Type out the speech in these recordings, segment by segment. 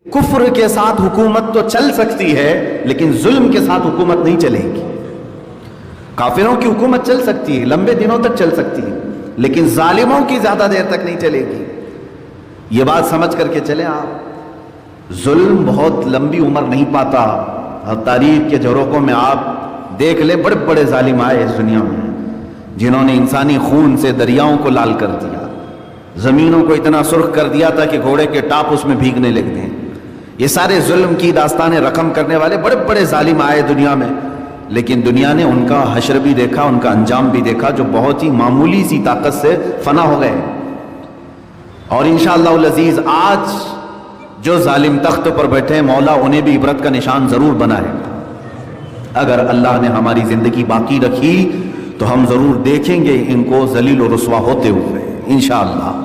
کفر کے ساتھ حکومت تو چل سکتی ہے لیکن ظلم کے ساتھ حکومت نہیں چلے گی. کافروں کی حکومت چل سکتی ہے، لمبے دنوں تک چل سکتی ہے، لیکن ظالموں کی زیادہ دیر تک نہیں چلے گی. یہ بات سمجھ کر کے چلیں آپ. ظلم بہت لمبی عمر نہیں پاتا. اور تاریخ کے جھروکوں میں آپ دیکھ لیں، بڑے بڑے ظالم آئے اس دنیا میں جنہوں نے انسانی خون سے دریاؤں کو لال کر دیا، زمینوں کو اتنا سرخ کر دیا تھا کہ گھوڑے کے ٹاپ اس میں بھیگنے لگ گئے. یہ سارے ظلم کی داستانیں رقم کرنے والے بڑے بڑے ظالم آئے دنیا میں، لیکن دنیا نے ان کا حشر بھی دیکھا، ان کا انجام بھی دیکھا، جو بہت ہی معمولی سی طاقت سے فنا ہو گئے. اور انشاءاللہ العزیز آج جو ظالم تخت پر بیٹھے ہیں، مولا انہیں بھی عبرت کا نشان ضرور بنائے گا. اگر اللہ نے ہماری زندگی باقی رکھی تو ہم ضرور دیکھیں گے ان کو ذلیل و رسوا ہوتے ہوئے انشاءاللہ.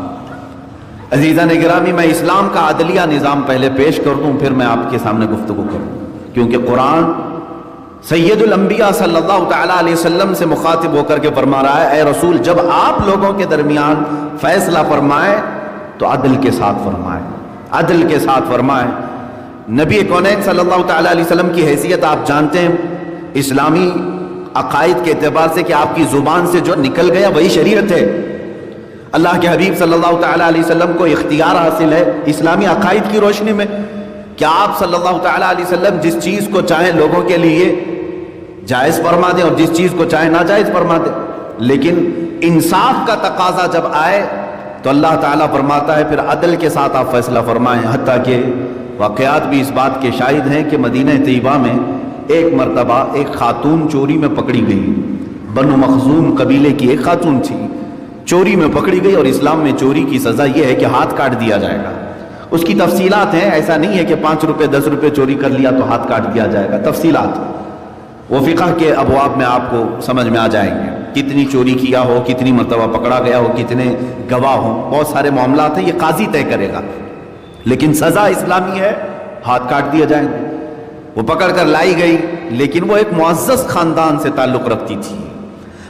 عزیزان گرامی، میں اسلام کا عدلیہ نظام پہلے پیش کر دوں، پھر میں آپ کے سامنے گفتگو کروں، کیونکہ قرآن سید الانبیاء صلی اللہ تعالیٰ علیہ وسلم سے مخاطب ہو کر کے فرما رہا ہے، اے رسول جب آپ لوگوں کے درمیان فیصلہ فرمائیں تو عدل کے ساتھ فرمائیں، عدل کے ساتھ فرمائیں. نبی کونین صلی اللہ تعالیٰ علیہ وسلم کی حیثیت آپ جانتے ہیں اسلامی عقائد کے اعتبار سے کہ آپ کی زبان سے جو نکل گیا وہی شریعت ہے. اللہ کے حبیب صلی اللہ تعالیٰ علیہ وسلم کو اختیار حاصل ہے اسلامی عقائد کی روشنی میں کہ آپ صلی اللہ تعالیٰ علیہ وسلم جس چیز کو چاہیں لوگوں کے لیے جائز فرما دیں اور جس چیز کو چاہیں ناجائز فرما دیں. لیکن انصاف کا تقاضا جب آئے تو اللہ تعالیٰ فرماتا ہے پھر عدل کے ساتھ آپ فیصلہ فرمائیں. حتیٰ کہ واقعات بھی اس بات کے شاہد ہیں کہ مدینہ طیبہ میں ایک مرتبہ ایک خاتون چوری میں پکڑی گئی. بنو مخزوم قبیلے کی ایک خاتون تھی، چوری میں پکڑی گئی، اور اسلام میں چوری کی سزا یہ ہے کہ ہاتھ کاٹ دیا جائے گا. اس کی تفصیلات ہیں، ایسا نہیں ہے کہ 5 روپے 10 روپے چوری کر لیا تو ہاتھ کاٹ دیا جائے گا. تفصیلات وہ فقہ کے ابواب میں آپ کو سمجھ میں آ جائیں گے، کتنی چوری کیا ہو، کتنی مرتبہ پکڑا گیا ہو، کتنے گواہ ہوں، بہت سارے معاملات ہیں، یہ قاضی طے کرے گا. لیکن سزا اسلامی ہے، ہاتھ کاٹ دیا جائیں گے. وہ پکڑ کر لائی گئی، لیکن وہ ایک معزز خاندان سے تعلق رکھتی تھی.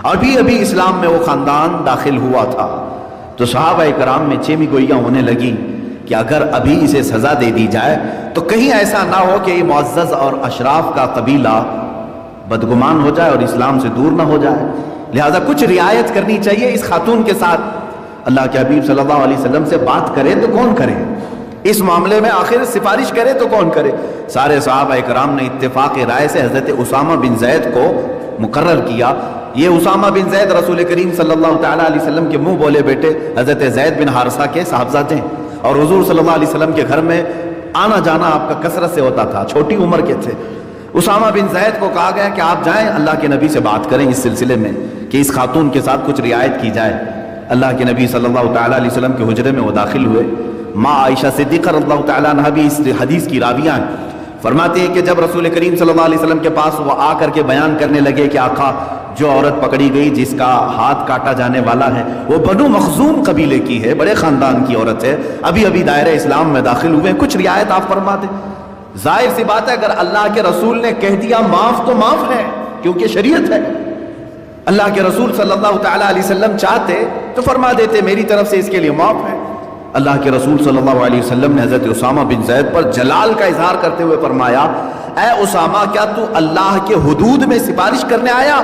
ابھی اسلام میں وہ خاندان داخل ہوا تھا تو صحابہ کرام میں چیمی گوئیاں ہونے لگی کہ اگر ابھی اسے سزا دے دی جائے تو کہیں ایسا نہ ہو کہ یہ معزز اور اشراف کا قبیلہ بدگمان ہو جائے اور اسلام سے دور نہ ہو جائے. لہذا کچھ رعایت کرنی چاہیے اس خاتون کے ساتھ. اللہ کے حبیب صلی اللہ علیہ وسلم سے بات کرے تو کون کرے، اس معاملے میں آخر سفارش کرے تو کون کرے. سارے صحابہ کرام نے اتفاق رائے سے حضرت اسامہ بن زید کو مقرر کیا. یہ اسامہ بن زید رسول کریم صلی اللہ تعالیٰ علیہ وسلم کے منہ بولے بیٹے حضرت زید بن حارثہ کے صاحبزادے ہیں، اور حضور صلی اللہ علیہ وسلم کے گھر میں آنا جانا آپ کا کثرت سے ہوتا تھا، چھوٹی عمر کے تھے. اسامہ بن زید کو کہا گیا کہ آپ جائیں اللہ کے نبی سے بات کریں اس سلسلے میں کہ اس خاتون کے ساتھ کچھ رعایت کی جائے. اللہ کے نبی صلی اللہ تعالیٰ علیہ وسلم کے حجرے میں وہ داخل ہوئے. ماں عائشہ صدیقہ رضی اللہ تعالیٰ عنہا بھی اس حدیث کی راویہ ہیں. فرماتے ہیں کہ جب رسول کریم صلی اللہ علیہ وسلم کے پاس وہ آ کر کے بیان کرنے لگے کہ آقا جو عورت پکڑی گئی جس کا ہاتھ کاٹا جانے والا ہے وہ بنو مخزوم قبیلے کی ہے، بڑے خاندان کی عورت ہے، ابھی دائرہ اسلام میں داخل ہوئے ہیں، کچھ رعایت آپ فرما دیں. ظاہر سی بات ہے اگر اللہ کے رسول نے کہہ دیا معاف تو معاف ہے، کیونکہ شریعت ہے. اللہ کے رسول صلی اللہ تعالیٰ علیہ وسلم چاہتے تو فرما دیتے میری طرف سے اس کے لیے معاف ہے. اللہ کے رسول صلی اللہ علیہ وسلم نے حضرت اسامہ بن زید پر جلال کا اظہار کرتے ہوئے فرمایا، اے اسامہ کیا تو اللہ کے حدود میں سفارش کرنے آیا؟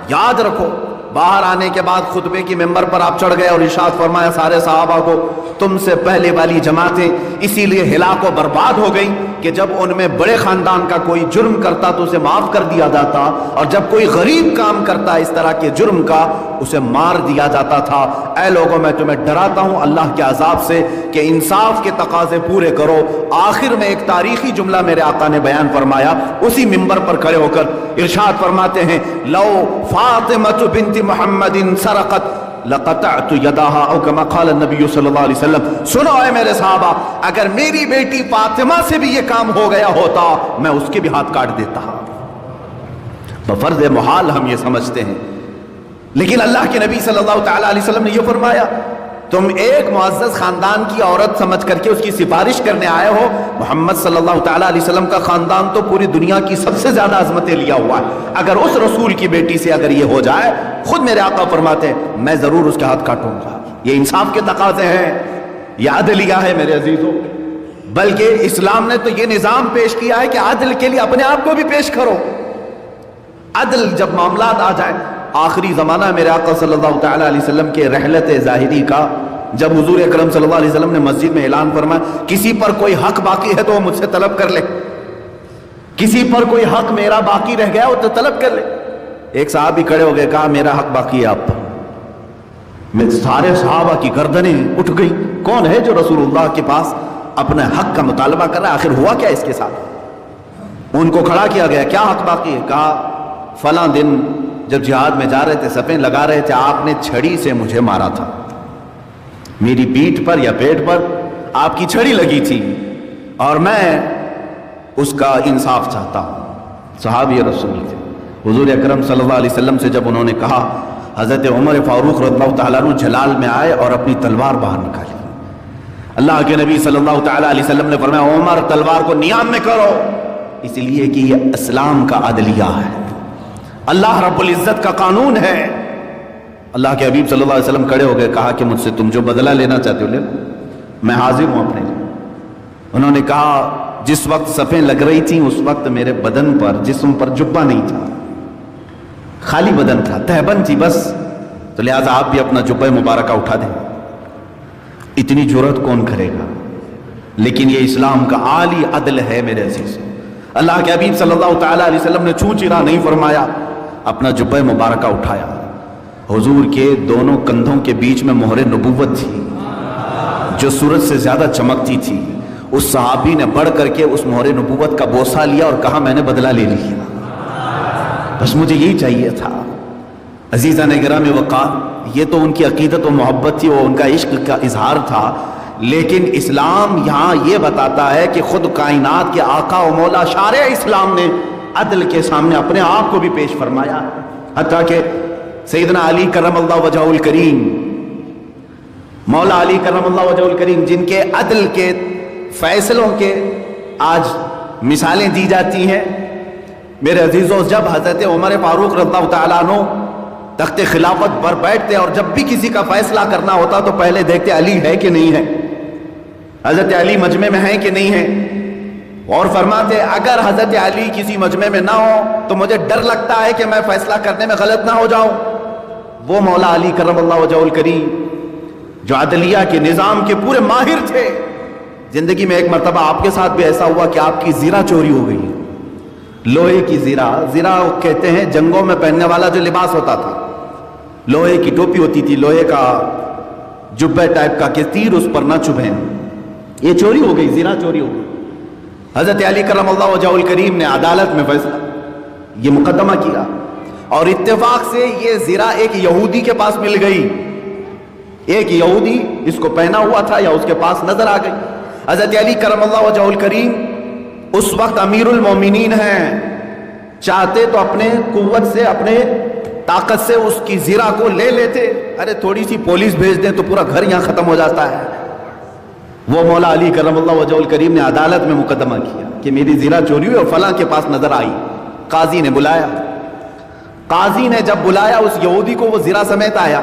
یاد رکھو باہر آنے کے بعد خطبے کی ممبر پر آپ چڑھ گئے اور ارشاد فرمایا سارے صحابہ کو تم سے پہلے والی جماعتیں اسی لیے ہلاک و برباد ہو گئی کہ جب ان میں بڑے خاندان کا کوئی جرم کرتا تو اسے معاف کر دیا جاتا، اور جب کوئی غریب کام کرتا اس طرح کے جرم کا اسے مار دیا جاتا تھا. اے لوگوں میں تمہیں ڈراتا ہوں اللہ کے عذاب سے کہ انصاف کے تقاضے پورے کرو. آخر میں ایک تاریخی جملہ میرے آقا نے بیان فرمایا اسی ممبر پر کھڑے ہو کر، ارشاد فرماتے ہیں لو فاطمہ بنت محمد سرقت لقطعت یداہا او کما قال النبی صلی اللہ علیہ وسلم. سنو اے میرے صحابہ، اگر میری بیٹی فاطمہ سے بھی یہ کام ہو گیا ہوتا میں اس کے بھی ہاتھ کاٹ دیتا. بفرض محال ہم یہ سمجھتے ہیں، لیکن اللہ کے نبی صلی اللہ تعالیٰ علیہ وسلم نے یہ فرمایا تم ایک معزز خاندان کی عورت سمجھ کر کے اس کی سفارش کرنے آئے ہو. محمد صلی اللہ تعالیٰ علیہ وسلم کا خاندان تو پوری دنیا کی سب سے زیادہ عظمتیں لیا ہوا ہے. اگر اس رسول کی بیٹی سے اگر یہ ہو جائے، خود میرے آقا فرماتے ہیں میں ضرور اس کے ہاتھ کاٹوں گا. یہ انصاف کے تقاضے ہیں، یہ عدلیہ ہے میرے عزیزوں. بلکہ اسلام نے تو یہ نظام پیش کیا ہے کہ عدل کے لیے اپنے آپ کو بھی پیش کرو. عدل جب معاملات آ جائیں. آخری زمانہ میرے آقا صلی اللہ تعالیٰ علیہ وسلم کے رحلت ظاہری کا جب حضور اکرم صلی اللہ علیہ وسلم نے مسجد میں اعلان فرمایا کسی پر کوئی حق باقی ہے تو وہ مجھ سے طلب کر لے, کسی پر کوئی حق میرا باقی رہ گیا وہ تو طلب کر لے. ایک صحابی کھڑے ہو گئے, کہا میرا حق باقی ہے آپ پر. میں سارے صحابہ کی گردنیں اٹھ گئی, کون ہے جو رسول اللہ کے پاس اپنے حق کا مطالبہ کر رہا ہے, آخر ہوا کیا اس کے ساتھ. ان کو کھڑا کیا گیا, کیا حق باقی ہے؟ کہا فلاں دن جب جہاد میں جا رہے تھے, صفیں لگا رہے تھے, آپ نے چھڑی سے مجھے مارا تھا, میری پیٹھ پر یا پیٹ پر آپ کی چھڑی لگی تھی اور میں اس کا انصاف چاہتا ہوں. صحابی رسول تھے. حضور اکرم صلی اللہ علیہ وسلم سے جب انہوں نے کہا, حضرت عمر فاروق رضی اللہ تعالیٰ عنہ جلال میں آئے اور اپنی تلوار باہر نکالی. اللہ کے نبی صلی اللہ تعالیٰ علیہ وسلم نے فرمایا عمر تلوار کو نیام میں کرو, اس لیے کہ یہ اسلام کا عدلیہ ہے, اللہ رب العزت کا قانون ہے. اللہ کے حبیب صلی اللہ علیہ وسلم کھڑے ہو گئے, کہا کہ مجھ سے تم جو بدلہ لینا چاہتے ہو لے لو, میں حاضر ہوں اپنے لیے. انہوں نے کہا جس وقت صفیں لگ رہی تھیں اس وقت میرے بدن پر, جسم پر جبہ نہیں تھا, خالی بدن تھا, تہبند تھی بس, تو لہٰذا آپ بھی اپنا جبہ مبارکہ اٹھا دیں. اتنی جرت کون کرے گا؟ لیکن یہ اسلام کا عالی عدل ہے میرے عزیز. اللہ کے حبیب صلی اللہ تعالیٰ علیہ وسلم نے چھو چرا نہیں فرمایا, اپنا جبہ مبارکہ اٹھایا. حضور کے دونوں کندھوں کے بیچ میں مہر نبوت تھی جو سورج سے زیادہ چمکتی تھی. اس صحابی نے بڑھ کر کے اس مہر نبوت کا بوسہ لیا اور کہا میں نے بدلہ لے لیا, بس مجھے یہی چاہیے تھا. عزیزان گرامی وقار, یہ تو ان کی عقیدت و محبت تھی, وہ ان کا عشق کا اظہار تھا. لیکن اسلام یہاں یہ بتاتا ہے کہ خود کائنات کے آقا و مولا شارع اسلام نے عدل کے سامنے اپنے آپ کو بھی پیش فرمایا. حتیٰ کہ سیدنا علی کرم اللہ وجہہ الکریم, مولا علی کرم اللہ وجہہ الکریم, جن کے عدل کے فیصلوں کے آج مثالیں دی جاتی ہیں. میرے عزیزوں, جب حضرت عمر فاروق رضی اللہ تعالیٰ عنہ تخت خلافت پر بیٹھتے اور جب بھی کسی کا فیصلہ کرنا ہوتا تو پہلے دیکھتے علی ہے کہ نہیں ہے, حضرت علی مجمع میں ہیں کہ نہیں ہے, اور فرماتے اگر حضرت علی کسی مجمع میں نہ ہو تو مجھے ڈر لگتا ہے کہ میں فیصلہ کرنے میں غلط نہ ہو جاؤں. وہ مولا علی کرم اللہ وجہہ الکریم جو عدلیہ کے نظام کے پورے ماہر تھے. زندگی میں ایک مرتبہ آپ کے ساتھ بھی ایسا ہوا کہ آپ کی زیرہ چوری ہو گئی, لوہے کی زیرہ. زیرہ کہتے ہیں جنگوں میں پہننے والا جو لباس ہوتا تھا, لوہے کی ٹوپی ہوتی تھی, لوہے کا جبہ ٹائپ کا کہ تیر اس پر نہ چبھیں. یہ چوری ہو گئی, زیرہ چوری ہو گئی. حضرت علی کرم اللہ وجہہ الکریم نے عدالت میں فیصلہ یہ مقدمہ کیا اور اتفاق سے یہ زیرہ ایک یہودی کے پاس مل گئی. ایک یہودی اس کو پہنا ہوا تھا یا اس کے پاس نظر آ گئی. حضرت علی کرم اللہ وجہہ الکریم اس وقت امیر المومنین ہیں, چاہتے تو اپنے قوت سے اپنے طاقت سے اس کی زیرہ کو لے لیتے, ارے تھوڑی سی پولیس بھیج دیں تو پورا گھر یہاں ختم ہو جاتا ہے. وہ مولا علی کرم اللہ وجہہ الکریم نے عدالت میں مقدمہ کیا کہ میری زیرہ چوری ہوئی اور فلاں کے پاس نظر آئی. قاضی نے بلایا, قاضی نے جب بلایا اس یہودی کو, وہ زیرہ سمیت آیا.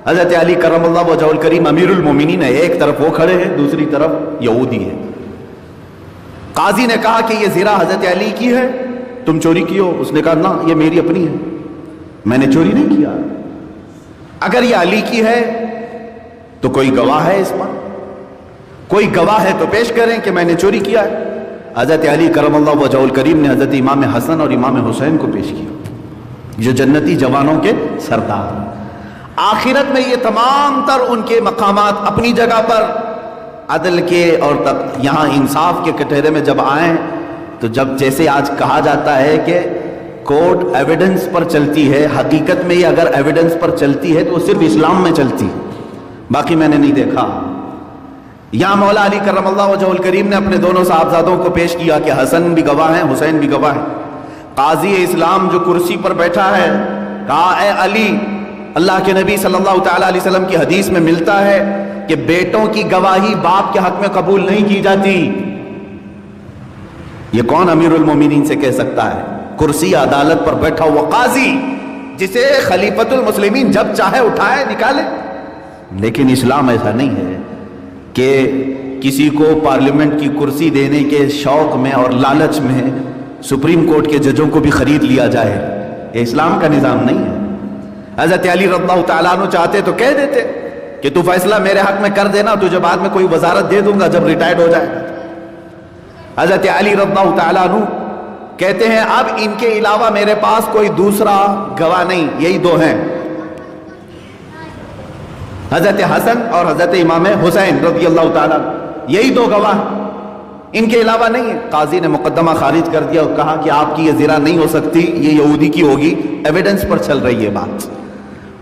حضرت علی کرم اللہ وجہہ الکریم امیر المومنین ہے, ایک طرف وہ کھڑے ہیں, دوسری طرف یہودی ہے. قاضی نے کہا کہ یہ زیرہ حضرت علی کی ہے, تم چوری کی ہو؟ اس نے کہا نہ, یہ میری اپنی ہے, میں نے چوری نہیں کیا. اگر یہ علی کی ہے تو کوئی گواہ ہے اس پر, کوئی گواہ ہے تو پیش کریں کہ میں نے چوری کیا ہے. حضرت علی کرم اللہ وجہہ الکریم نے حضرت امام حسن اور امام حسین کو پیش کیا جو جنتی جوانوں کے سردار. آخرت میں یہ تمام تر ان کے مقامات اپنی جگہ پر عدل کے اور یہاں انصاف کے کٹہرے میں جب آئیں تو جب جیسے آج کہا جاتا ہے کہ کورٹ ایویڈنس پر چلتی ہے, حقیقت میں یہ اگر ایویڈنس پر چلتی ہے تو وہ صرف اسلام میں چلتی, باقی میں نے نہیں دیکھا. یہاں مولا علی کرم اللہ وجہہ الکریم نے اپنے دونوں صاحبزادوں کو پیش کیا کہ حسن بھی گواہ ہیں, حسین بھی گواہ ہیں. قاضی اسلام جو کرسی پر بیٹھا ہے کہا اے علی, اللہ کے نبی صلی اللہ تعالیٰ علیہ وسلم کی حدیث میں ملتا ہے کہ بیٹوں کی گواہی باپ کے حق میں قبول نہیں کی جاتی. یہ کون امیر المومنین سے کہہ سکتا ہے؟ کرسی عدالت پر بیٹھا ہوا قاضی جسے خلیفۃ المسلمین جب چاہے اٹھائے نکالے. لیکن اسلام ایسا نہیں ہے کہ کسی کو پارلیمنٹ کی کرسی دینے کے شوق میں اور لالچ میں سپریم کورٹ کے ججوں کو بھی خرید لیا جائے، یہ اسلام کا نظام نہیں ہے۔ حضرت علی رضی اللہ تعالیٰ عنہ چاہتے تو کہہ دیتے کہ تو فیصلہ میرے حق میں کر دینا، تجھے بعد میں کوئی وزارت دے دوں گا جب ریٹائرڈ ہو جائے گا۔ حضرت علی رضی اللہ تعالیٰ عنہ کہتے ہیں اب ان کے علاوہ میرے پاس کوئی دوسرا گواہ نہیں، یہی دو ہیں، حضرت حسن اور حضرت امام حسین رضی اللہ تعالیٰ، یہی دو گواہ، ان کے علاوہ نہیں ہے۔ قاضی نے مقدمہ خارج کر دیا اور کہا کہ آپ کی یہ زنا نہیں ہو سکتی، یہ یہودی کی ہوگی، ایویڈنس پر چل رہی ہے بات۔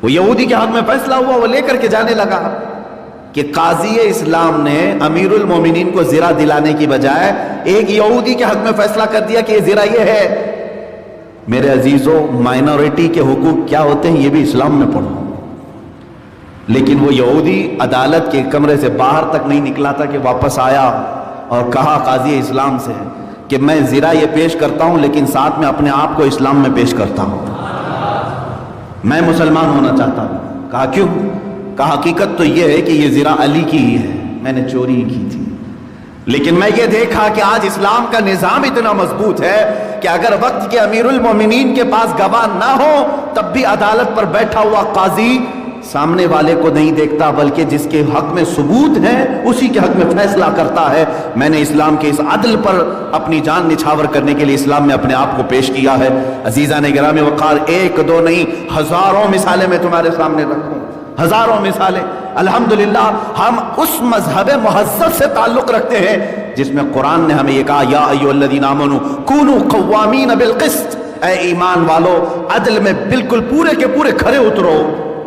وہ یہودی کے حق میں فیصلہ ہوا، وہ لے کر کے جانے لگا کہ قاضی اسلام نے امیر المومنین کو زنا دلانے کی بجائے ایک یہودی کے حق میں فیصلہ کر دیا کہ یہ زنا یہ ہے۔ میرے عزیزوں، مائنورٹی کے حقوق کیا ہوتے ہیں یہ بھی اسلام میں پڑھو۔ لیکن وہ یہودی عدالت کے کمرے سے باہر تک نہیں نکلا تھا کہ واپس آیا اور کہا قاضی اسلام سے کہ میں زنا یہ پیش کرتا ہوں لیکن ساتھ میں اپنے آپ کو اسلام میں پیش کرتا ہوں، میں مسلمان ہونا چاہتا ہوں۔ کہا کیوں؟ کہا حقیقت تو یہ ہے کہ یہ زنا علی کی ہی ہے، میں نے چوری کی تھی، لیکن میں یہ دیکھا کہ آج اسلام کا نظام اتنا مضبوط ہے کہ اگر وقت کے امیر المومنین کے پاس گواہ نہ ہو تب بھی عدالت پر بیٹھا ہوا قاضی سامنے والے کو نہیں دیکھتا بلکہ جس کے حق میں ثبوت ہے اسی کے حق میں فیصلہ کرتا ہے۔ میں نے اسلام کے اس عدل پر اپنی جان نچھاور کرنے کے لیے اسلام میں اپنے آپ کو پیش کیا ہے۔ عزیزان گرامی وقار، ایک دو نہیں، ہزاروں مثالیں میں تمہارے سامنے رکھوں، ہزاروں مثالیں۔ الحمدللہ ہم اس مذہب مہذب سے تعلق رکھتے ہیں جس میں قرآن نے ہمیں یہ کہا یا ایھا الذین آمنوا کونوا قوامین بالقسط، اے ایمان والو عدل میں بالکل پورے کے پورے کھرے اترو،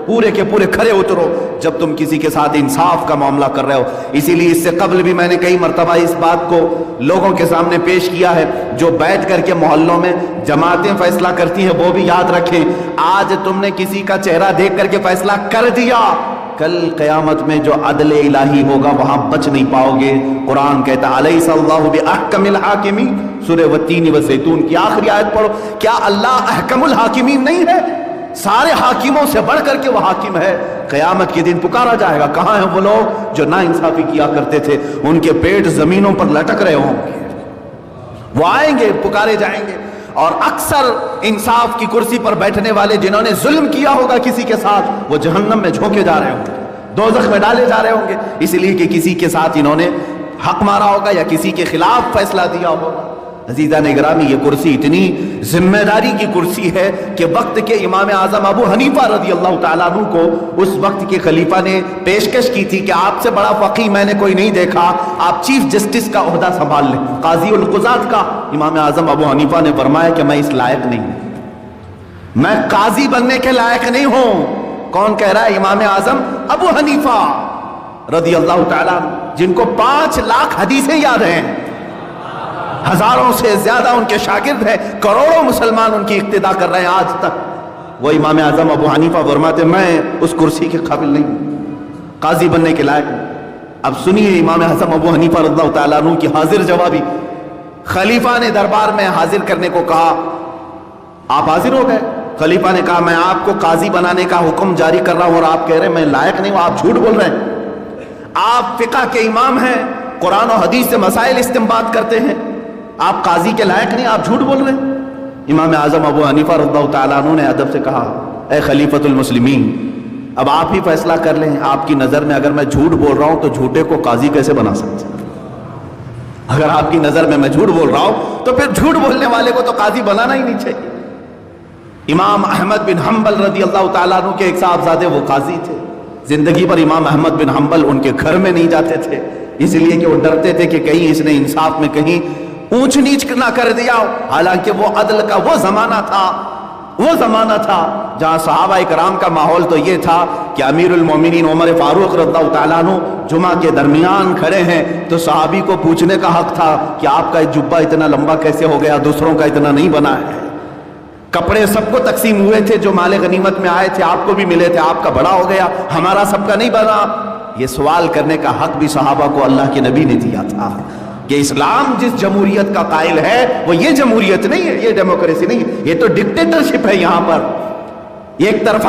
پورے کے پورے کھرے اترو جب تم کسی کے ساتھ انصاف کا معاملہ کر رہے ہو۔ اسی لیے اس سے قبل بھی میں نے کئی مرتبہ اس بات کو لوگوں کے سامنے پیش کیا ہے، جو بیٹھ کر کے محلوں میں جماعتیں فیصلہ کرتی ہیں وہ بھی یاد رکھیں، آج تم نے کسی کا چہرہ دیکھ کر کے فیصلہ کر دیا، کل قیامت میں جو عدل الہی ہوگا وہاں بچ نہیں پاؤ گے۔ قرآن کہتا ہے الیس اللہ باحکم الحاکمین، سورہ والتین والزیتون کی آخری آیت پڑھو، کیا اللہ احکم الحاکمین نہیں ہے؟ سارے حاکموں سے بڑھ کر کے وہ حاکم ہے۔ قیامت کے دن پکارا جائے گا، کہاں ہیں وہ لوگ جو نا انصافی کیا کرتے تھے؟ ان کے پیٹ زمینوں پر لٹک رہے ہوں گے، وہ آئیں گے، پکارے جائیں گے۔ اور اکثر انصاف کی کرسی پر بیٹھنے والے جنہوں نے ظلم کیا ہوگا کسی کے ساتھ، وہ جہنم میں جھونکے جا رہے ہوں گے، دوزخ میں ڈالے جا رہے ہوں گے، اس لیے کہ کسی کے ساتھ انہوں نے حق مارا ہوگا یا کسی کے خلاف فیصلہ دیا ہوگا۔ عزیزان گرامی، یہ کرسی اتنی ذمہ داری کی کرسی ہے کہ وقت کے امام اعظم ابو حنیفہ رضی اللہ تعالیٰ عنہ کو اس وقت کے خلیفہ نے پیشکش کی تھی کہ آپ سے بڑا فقیہ میں نے کوئی نہیں دیکھا، آپ چیف جسٹس کا عہدہ سنبھال لیں، قاضی القضات کا۔ امام اعظم ابو حنیفہ نے فرمایا کہ میں اس لائق نہیں ہوں، میں قاضی بننے کے لائق نہیں ہوں۔ کون کہہ رہا ہے؟ امام اعظم ابو حنیفہ رضی اللہ تعالیٰ عنہ، جن کو 5 لاکھ حدیثیں یاد ہیں، ہزاروں سے زیادہ ان کے شاگرد ہیں، کروڑوں مسلمان ان کی اقتدا کر رہے ہیں آج تک۔ وہ امام اعظم ابو حنیفہ فرماتے میں اس کرسی کے قابل نہیں ہوں، قاضی بننے کے لائق ہوں۔ اب سنیے امام اعظم ابو حنیفہ رضی اللہ تعالیٰ عنہ کی حاضر جوابی۔ خلیفہ نے دربار میں حاضر کرنے کو کہا، آپ حاضر ہو گئے۔ خلیفہ نے کہا میں آپ کو قاضی بنانے کا حکم جاری کر رہا ہوں اور آپ کہہ رہے ہیں میں لائق نہیں ہوں، آپ جھوٹ بول رہے ہیں، آپ فقہ کے امام ہیں، قرآن و حدیث سے مسائل استنباط کرتے ہیں، آپ قاضی کے لائق نہیں، آپ جھوٹ بول رہے ہیں۔ امام اعظم ابو حنیفہ رضی اللہ تعالیٰ عنہ نے ادب سے کہا اے خلیفۃ المسلمین، اب آپ ہی فیصلہ کر لیں، آپ کی نظر میں اگر میں جھوٹ بول رہا ہوں تو جھوٹے کو قاضی کیسے بنا سکتے ہیں؟ اگر آپ کی نظر میں جھوٹ بول رہا ہوں تو پھر جھوٹ بولنے والے کو تو قاضی بنانا ہی نہیں چاہیے۔ امام احمد بن حنبل رضی اللہ تعالیٰ عنہ کے ایک صاحبزادے وہ قاضی تھے، زندگی پر امام احمد بن حنبل ان کے گھر میں نہیں جاتے تھے، اس لیے کہ وہ ڈرتے تھے کہ کہیں اس نے انصاف میں کہیں اونچ نیچ نہ کر دیا ہو۔ حالانکہ وہ عدل کا وہ زمانہ تھا جہاں صحابہ کرام کا ماحول تو یہ تھا کہ امیر المومنین عمر فاروق رضی اللہ تعالیٰ عنہ جمعہ کے درمیان کھڑے ہیں تو صحابی کو پوچھنے کا حق تھا کہ آپ کا جبہ اتنا لمبا کیسے ہو گیا، دوسروں کا اتنا نہیں بنا ہے۔ کپڑے سب کو تقسیم ہوئے تھے، جو مال غنیمت میں آئے تھے آپ کو بھی ملے تھے، آپ کا بڑا ہو گیا، ہمارا سب کا نہیں بنا۔ یہ سوال کرنے کا حق بھی صحابہ کو اللہ کے نبی نے دیا تھا کہ اسلام جس جمہوریت کا قائل ہے وہ یہ جمہوریت نہیں ہے، یہ ڈیموکریسی نہیں ہے، یہ تو ڈکٹیٹرشپ ہے۔ یہاں پر ایک طرفہ